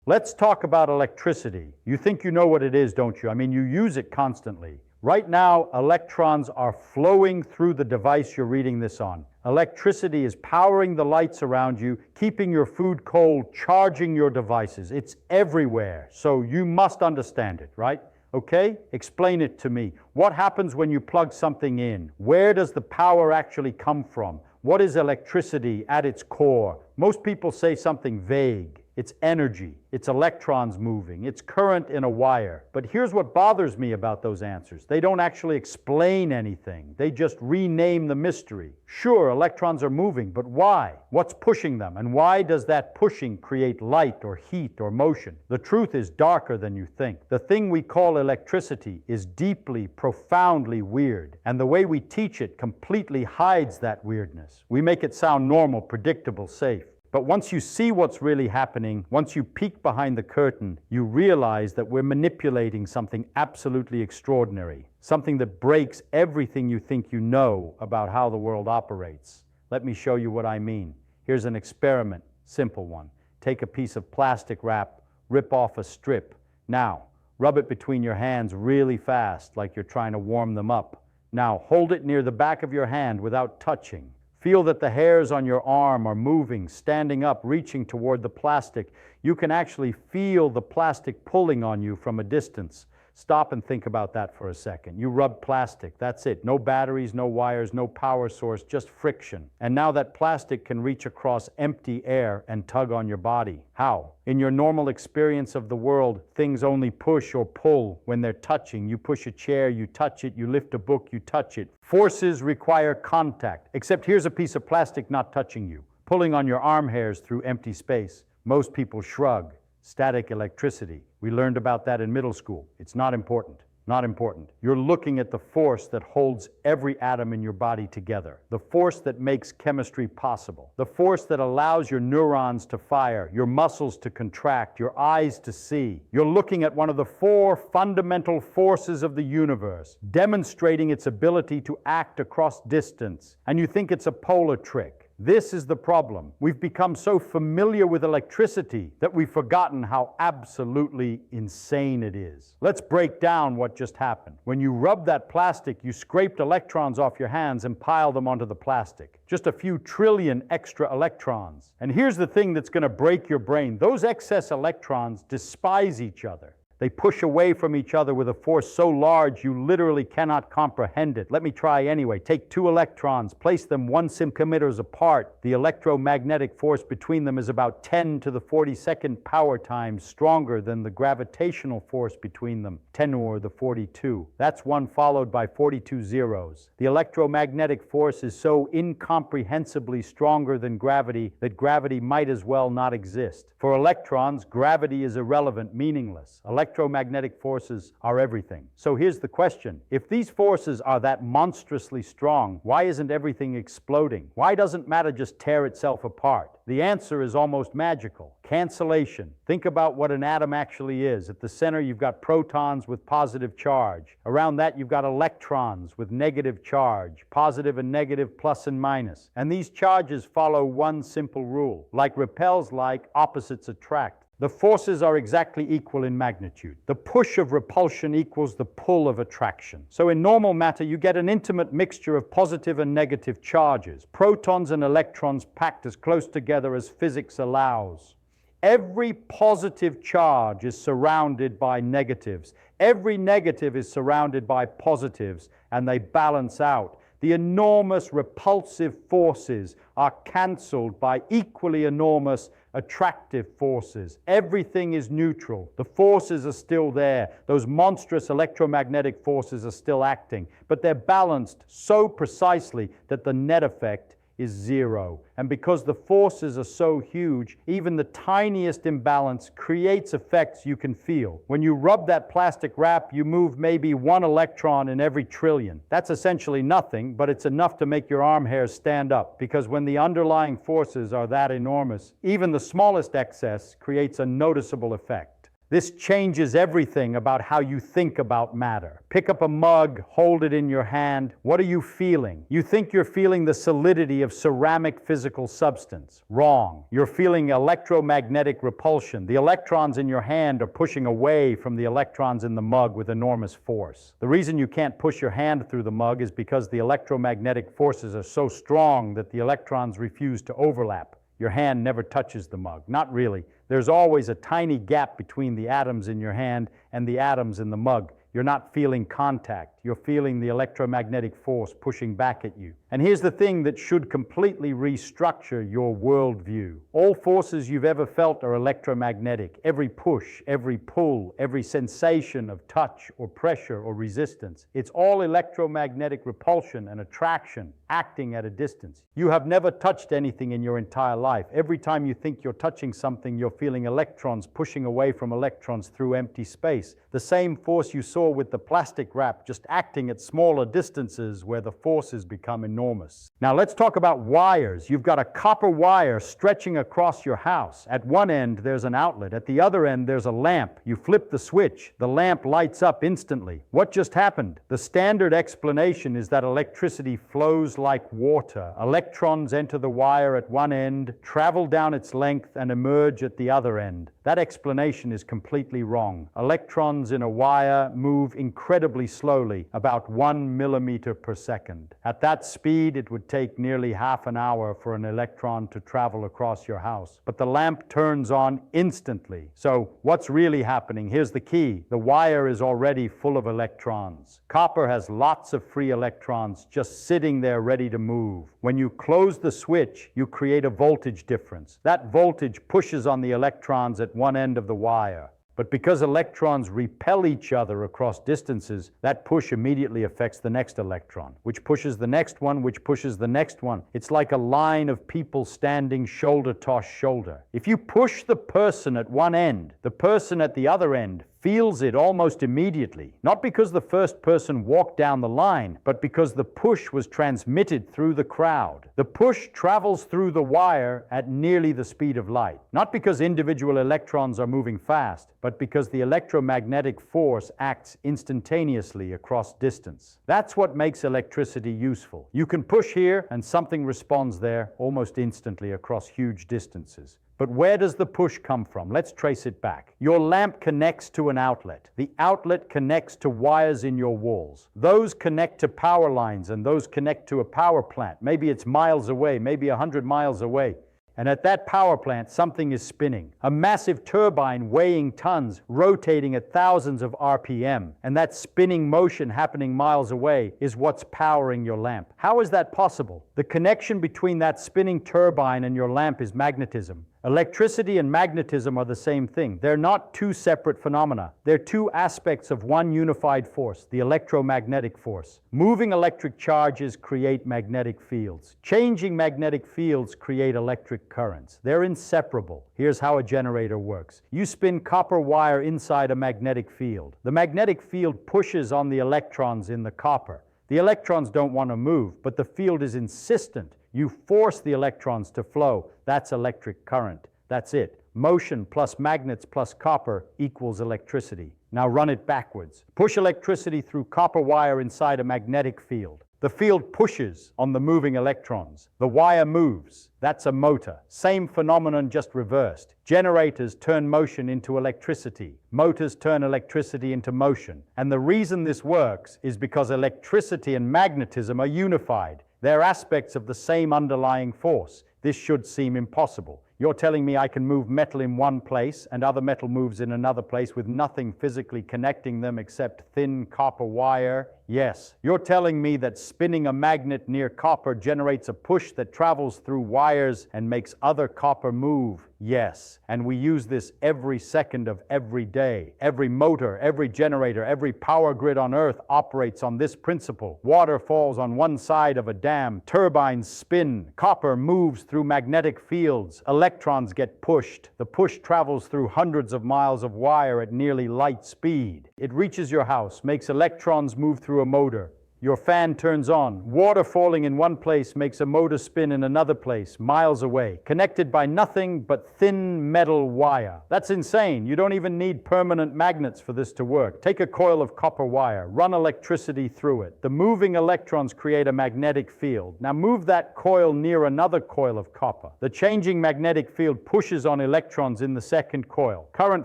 Let's talk about electricity. You think you know what it is, don't you? I mean, you use it constantly. Right now, electrons are flowing through the device you're reading this on. Electricity is powering the lights around you, keeping your food cold, charging your devices. It's everywhere, so you must understand it, right? Okay? Explain it to me. What happens when you plug something in? Where does the power actually come from? What is electricity at its core? Most people say something vague. It's energy, it's electrons moving, it's current in a wire. But here's what bothers me about those answers. They don't actually explain anything. They just rename the mystery. Sure, electrons are moving, but why? What's pushing them? And why does that pushing create light or heat or motion? The truth is darker than you think. The thing we call electricity is deeply, profoundly weird. And the way we teach it completely hides that weirdness. We make it sound normal, predictable, safe. But once you see what's really happening, once you peek behind the curtain, you realize that we're manipulating something absolutely extraordinary, something that breaks everything you think you know about how the world operates. Let me show you what I mean. Here's an experiment, simple one. Take a piece of plastic wrap, rip off a strip. Now, rub it between your hands really fast, like you're trying to warm them up. Now, hold it near the back of your hand without touching. Feel that the hairs on your arm are moving, standing up, reaching toward the plastic. You can actually feel the plastic pulling on you from a distance. Stop and think about that for a second. You rub plastic, that's it. No batteries, no wires, no power source, just friction. And now that plastic can reach across empty air and tug on your body. How? In your normal experience of the world, things only push or pull when they're touching. You push a chair, you touch it. You lift a book, you touch it. Forces require contact, except here's a piece of plastic not touching you, pulling on your arm hairs through empty space. Most people shrug. Static electricity. We learned about that in middle school. It's not important. Not important. You're looking at the force that holds every atom in your body together. The force that makes chemistry possible. The force that allows your neurons to fire, your muscles to contract, your eyes to see. You're looking at one of the four fundamental forces of the universe, demonstrating its ability to act across distance. And you think it's a polar trick. This is the problem. We've become so familiar with electricity that we've forgotten how absolutely insane it is. Let's break down what just happened. When you rub that plastic, you scraped electrons off your hands and piled them onto the plastic. Just a few trillion extra electrons. And here's the thing that's going to break your brain. Those excess electrons despise each other. They push away from each other with a force so large you literally cannot comprehend it. Let me try anyway. Take two electrons, place them 1 centimeters apart. The electromagnetic force between them is about 10 to the 42nd power times stronger than the gravitational force between them, 10 to the 42. That's 1 followed by 42 zeros. The electromagnetic force is so incomprehensibly stronger than gravity that gravity might as well not exist. For electrons, gravity is irrelevant, meaningless. Electromagnetic forces are everything. So here's the question. If these forces are that monstrously strong, why isn't everything exploding? Why doesn't matter just tear itself apart? The answer is almost magical. Cancellation. Think about what an atom actually is. At the center, you've got protons with positive charge. Around that, you've got electrons with negative charge, positive and negative, plus and minus. And these charges follow one simple rule. Like repels like, opposites attract. The forces are exactly equal in magnitude. The push of repulsion equals the pull of attraction. So in normal matter, you get an intimate mixture of positive and negative charges, protons and electrons packed as close together as physics allows. Every positive charge is surrounded by negatives. Every negative is surrounded by positives, and they balance out. The enormous repulsive forces are cancelled by equally enormous attractive forces. Everything is neutral. The forces are still there. Those monstrous electromagnetic forces are still acting, but they're balanced so precisely that the net effect is zero. And because the forces are so huge, even the tiniest imbalance creates effects you can feel. When you rub that plastic wrap, you move maybe 1 electron in every trillion. That's essentially nothing, but it's enough to make your arm hairs stand up, because when the underlying forces are that enormous, even the smallest excess creates a noticeable effect. This changes everything about how you think about matter. Pick up a mug, hold it in your hand. What are you feeling? You think you're feeling the solidity of ceramic physical substance. Wrong. You're feeling electromagnetic repulsion. The electrons in your hand are pushing away from the electrons in the mug with enormous force. The reason you can't push your hand through the mug is because the electromagnetic forces are so strong that the electrons refuse to overlap. Your hand never touches the mug. Not really. There's always a tiny gap between the atoms in your hand and the atoms in the mug. You're not feeling contact. You're feeling the electromagnetic force pushing back at you. And here's the thing that should completely restructure your worldview. All forces you've ever felt are electromagnetic. Every push, every pull, every sensation of touch or pressure or resistance. It's all electromagnetic repulsion and attraction acting at a distance. You have never touched anything in your entire life. Every time you think you're touching something, you're feeling electrons pushing away from electrons through empty space. The same force you saw with the plastic wrap, just acting at smaller distances where the forces become enormous. Now let's talk about wires. You've got a copper wire stretching across your house. At one end there's an outlet. At the other end there's a lamp. You flip the switch. The lamp lights up instantly. What just happened? The standard explanation is that electricity flows like water. Electrons enter the wire at one end, travel down its length, and emerge at the other end. That explanation is completely wrong. Electrons in a wire move incredibly slowly, about 1 millimeter per second. At that speed, it would take nearly half an hour for an electron to travel across your house. But the lamp turns on instantly. So what's really happening? Here's the key. The wire is already full of electrons. Copper has lots of free electrons just sitting there ready to move. When you close the switch, you create a voltage difference. That voltage pushes on the electrons at one end of the wire. But because electrons repel each other across distances, that push immediately affects the next electron, which pushes the next one, which pushes the next one. It's like a line of people standing shoulder to shoulder. If you push the person at one end, the person at the other end feels it almost immediately, not because the first person walked down the line, but because the push was transmitted through the crowd. The push travels through the wire at nearly the speed of light, not because individual electrons are moving fast, but because the electromagnetic force acts instantaneously across distance. That's what makes electricity useful. You can push here and something responds there almost instantly across huge distances. But where does the push come from? Let's trace it back. Your lamp connects to an outlet. The outlet connects to wires in your walls. Those connect to power lines, and those connect to a power plant. Maybe it's miles away, maybe 100 miles away. And at that power plant, something is spinning. A massive turbine weighing tons, rotating at thousands of RPM. And that spinning motion happening miles away is what's powering your lamp. How is that possible? The connection between that spinning turbine and your lamp is magnetism. Electricity and magnetism are the same thing. They're not two separate phenomena. They're two aspects of one unified force, the electromagnetic force. Moving electric charges create magnetic fields. Changing magnetic fields create electric currents. They're inseparable. Here's how a generator works. You spin copper wire inside a magnetic field. The magnetic field pushes on the electrons in the copper. The electrons don't want to move, but the field is insistent. You force the electrons to flow. That's electric current. That's it. Motion plus magnets plus copper equals electricity. Now run it backwards. Push electricity through copper wire inside a magnetic field. The field pushes on the moving electrons. The wire moves. That's a motor. Same phenomenon, just reversed. Generators turn motion into electricity. Motors turn electricity into motion. And the reason this works is because electricity and magnetism are unified. They're aspects of the same underlying force. This should seem impossible. You're telling me I can move metal in one place and other metal moves in another place with nothing physically connecting them except thin copper wire? Yes. You're telling me that spinning a magnet near copper generates a push that travels through wires and makes other copper move? Yes. And we use this every second of every day. Every motor, every generator, every power grid on Earth operates on this principle. Water falls on one side of a dam. Turbines spin. Copper moves through magnetic fields. Electrons get pushed. The push travels through hundreds of miles of wire at nearly light speed. It reaches your house, makes electrons move through a motor. Your fan turns on. Water falling in one place makes a motor spin in another place, miles away, connected by nothing but thin metal wire. That's insane. You don't even need permanent magnets for this to work. Take a coil of copper wire, run electricity through it. The moving electrons create a magnetic field. Now move that coil near another coil of copper. The changing magnetic field pushes on electrons in the second coil. Current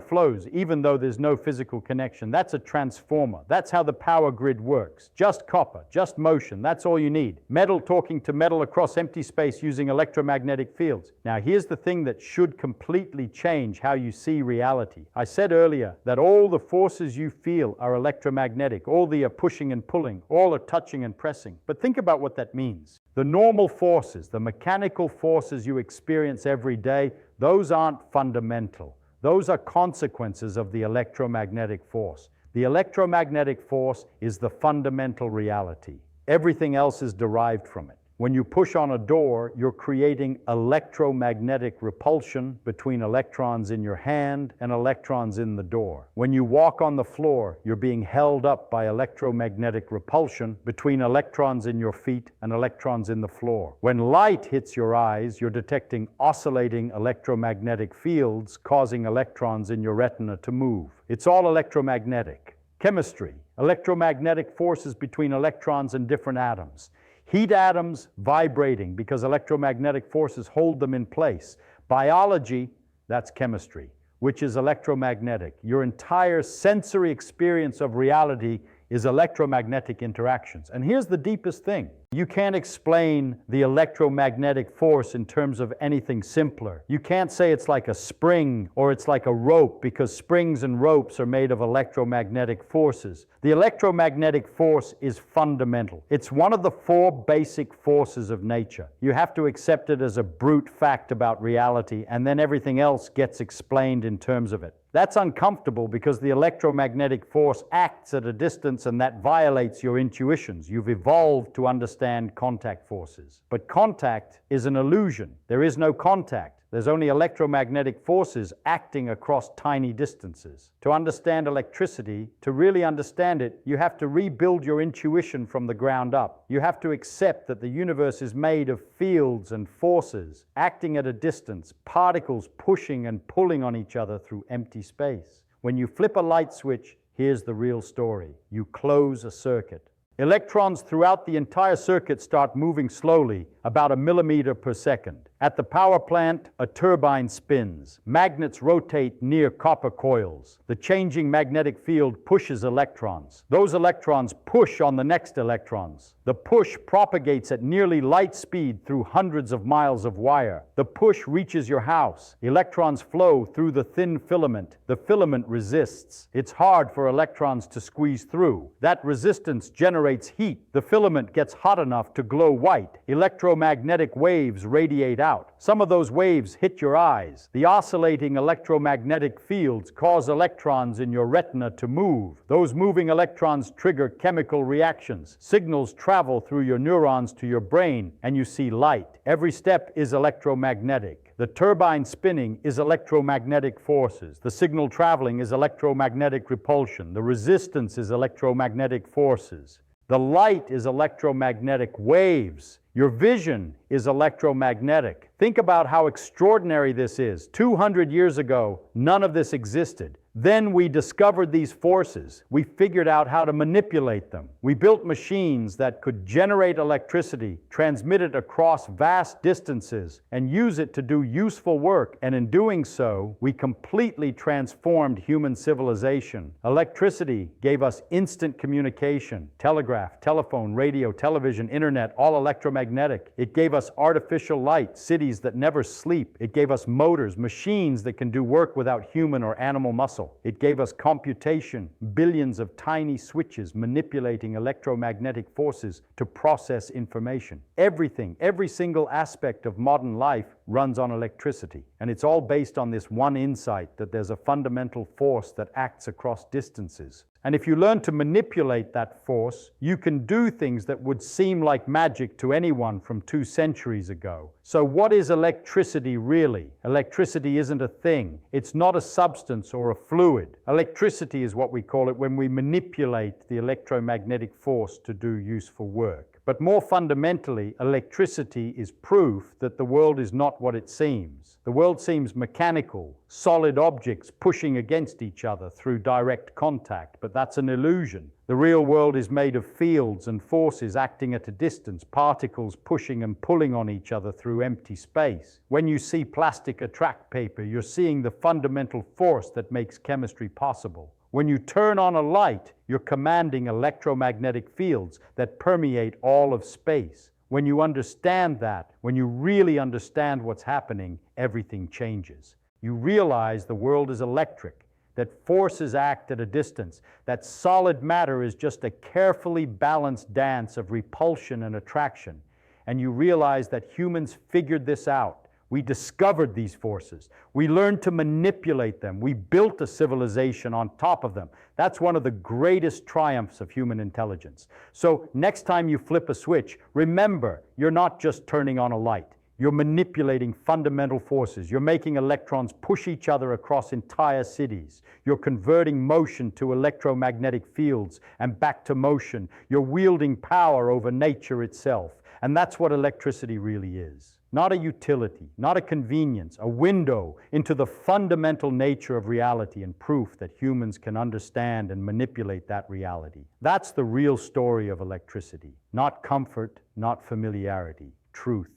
flows, even though there's no physical connection. That's a transformer. That's how the power grid works. Just copper. Just motion, that's all you need. Metal talking to metal across empty space using electromagnetic fields. Now here's the thing that should completely change how you see reality. I said earlier that all the forces you feel are electromagnetic. All the pushing and pulling, all are touching and pressing. But think about what that means. The normal forces, the mechanical forces you experience every day, those aren't fundamental. Those are consequences of the electromagnetic force. The electromagnetic force is the fundamental reality. Everything else is derived from it. When you push on a door, you're creating electromagnetic repulsion between electrons in your hand and electrons in the door. When you walk on the floor, you're being held up by electromagnetic repulsion between electrons in your feet and electrons in the floor. When light hits your eyes, you're detecting oscillating electromagnetic fields causing electrons in your retina to move. It's all electromagnetic. Chemistry, electromagnetic forces between electrons and different atoms. Heat atoms vibrating because electromagnetic forces hold them in place. Biology, that's chemistry, which is electromagnetic. Your entire sensory experience of reality is electromagnetic interactions. And here's the deepest thing. You can't explain the electromagnetic force in terms of anything simpler. You can't say it's like a spring or it's like a rope because springs and ropes are made of electromagnetic forces. The electromagnetic force is fundamental. It's one of the four basic forces of nature. You have to accept it as a brute fact about reality, and then everything else gets explained in terms of it. That's uncomfortable because the electromagnetic force acts at a distance and that violates your intuitions. You've evolved to understand contact forces. But contact is an illusion. There is no contact. There's only electromagnetic forces acting across tiny distances. To understand electricity, to really understand it, you have to rebuild your intuition from the ground up. You have to accept that the universe is made of fields and forces acting at a distance, particles pushing and pulling on each other through empty space. When you flip a light switch, here's the real story. You close a circuit. Electrons throughout the entire circuit start moving slowly, about a millimeter per second. At the power plant, a turbine spins. Magnets rotate near copper coils. The changing magnetic field pushes electrons. Those electrons push on the next electrons. The push propagates at nearly light speed through hundreds of miles of wire. The push reaches your house. Electrons flow through the thin filament. The filament resists. It's hard for electrons to squeeze through. That resistance generates heat. The filament gets hot enough to glow white. Electromagnetic waves radiate out. Some of those waves hit your eyes. The oscillating electromagnetic fields cause electrons in your retina to move. Those moving electrons trigger chemical reactions. Signals travel through your neurons to your brain, and you see light. Every step is electromagnetic. The turbine spinning is electromagnetic forces. The signal traveling is electromagnetic repulsion. The resistance is electromagnetic forces. The light is electromagnetic waves. Your vision is electromagnetic. Think about how extraordinary this is. 200 years ago, none of this existed. Then we discovered these forces. We figured out how to manipulate them. We built machines that could generate electricity, transmit it across vast distances, and use it to do useful work. And in doing so, we completely transformed human civilization. Electricity gave us instant communication, telegraph, telephone, radio, television, internet, all electromagnetic. It gave us artificial light, cities that never sleep. It gave us motors, machines that can do work without human or animal muscle. It gave us computation, billions of tiny switches manipulating electromagnetic forces to process information. Everything, every single aspect of modern life runs on electricity. And it's all based on this one insight that there's a fundamental force that acts across distances. And if you learn to manipulate that force, you can do things that would seem like magic to anyone from 2 centuries ago. So what is electricity really? Electricity isn't a thing. It's not a substance or a fluid. Electricity is what we call it when we manipulate the electromagnetic force to do useful work. But more fundamentally, electricity is proof that the world is not what it seems. The world seems mechanical, solid objects pushing against each other through direct contact, but that's an illusion. The real world is made of fields and forces acting at a distance, particles pushing and pulling on each other through empty space. When you see plastic attract paper, you're seeing the fundamental force that makes chemistry possible. When you turn on a light, you're commanding electromagnetic fields that permeate all of space. When you understand that, when you really understand what's happening, everything changes. You realize the world is electric, that forces act at a distance, that solid matter is just a carefully balanced dance of repulsion and attraction. And you realize that humans figured this out. We discovered these forces. We learned to manipulate them. We built a civilization on top of them. That's one of the greatest triumphs of human intelligence. So next time you flip a switch, remember, you're not just turning on a light. You're manipulating fundamental forces. You're making electrons push each other across entire cities. You're converting motion to electromagnetic fields and back to motion. You're wielding power over nature itself. And that's what electricity really is. Not a utility, not a convenience, a window into the fundamental nature of reality and proof that humans can understand and manipulate that reality. That's the real story of electricity. Not comfort, not familiarity, truth.